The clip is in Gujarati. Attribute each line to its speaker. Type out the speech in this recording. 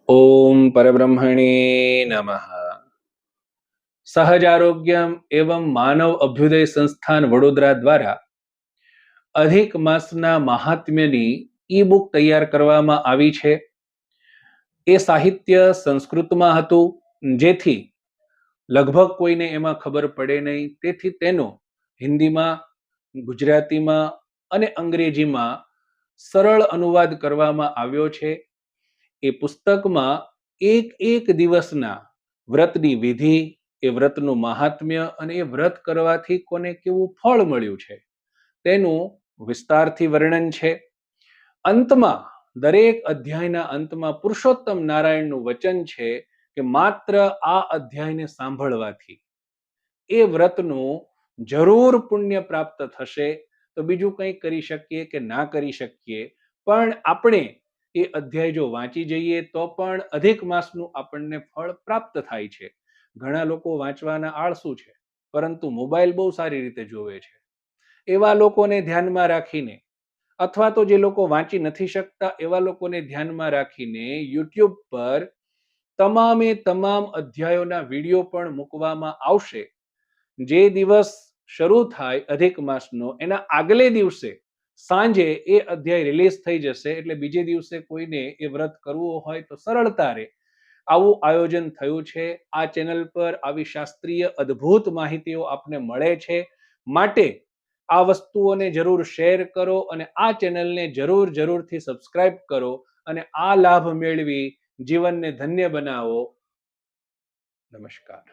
Speaker 1: ओम परब्रह्मणे नमः। सहज आरोग्यम एवं मानव अभ्युदय संस्थान वडोदरा द्वारा अधिक માસના મહાત્મ્યની ઈ બુક તૈયાર કરવામાં આવી છે। એ સાહિત્ય સંસ્કૃતમાં હતું, જેથી લગભગ કોઈને એમાં ખબર પડે નહીં, તેથી તેનો હિન્દીમાં, ગુજરાતીમાં અને અંગ્રેજીમાં સરળ અનુવાદ કરવામાં આવ્યો છે। એ પુસ્તકમાં એક એક દિવસના વ્રતની વિધિ, એ વ્રતનું મહાત્મ્ય અને એ વ્રત કરવાથી કોને કેવું ફળ મળ્યું છે તેનું વિસ્તારથી વર્ણન છે। અંતમાં દરેક અધ્યાયના અંતમાં પુરુષોત્તમ નારાયણનું વચન છે કે માત્ર આ અધ્યાયને સાંભળવાથી એ વ્રતનું જરૂર પુણ્ય પ્રાપ્ત થશે। તો બીજું કંઈ કરી શકીએ કે ના કરી શકીએ, પણ આપણે એ અધ્યાય જો વાંચી જઈએ તો પણ અધિક માસનું આપણને ફળ પ્રાપ્ત થાય છે। ઘણા લોકો વાંચવાના આળસુ છે, પરંતુ મોબાઈલ બહુ સારી રીતે જોવે છે। એવા લોકોને ધ્યાનમાં રાખીને, અથવા તો જે લોકો વાંચી નથી શકતા એવા લોકોને ધ્યાનમાં રાખીને યુટ્યુબ પર તમામે તમામ અધ્યાયોના વિડીયો પણ મૂકવામાં આવશે। જે દિવસ શરૂ થાય અધિક માસનો, એના આગલે દિવસે સાંજે એ અધ્યાય રિલીઝ થઈ જશે, એટલે બીજે દિવસે કોઈને એ વ્રત કરવું હોય તો સરળતા રહે, આવું આયોજન થયું છે। આ ચેનલ પર આવી શાસ્ત્રીય અદ્ભુત માહિતીઓ આપને મળે છે, માટે આ વસ્તુઓને જરૂર શેર કરો અને આ ચેનલને જરૂરથી સબસ્ક્રાઇબ કરો અને આ લાભ મેળવી જીવનને ધન્ય બનાવો। નમસ્કાર।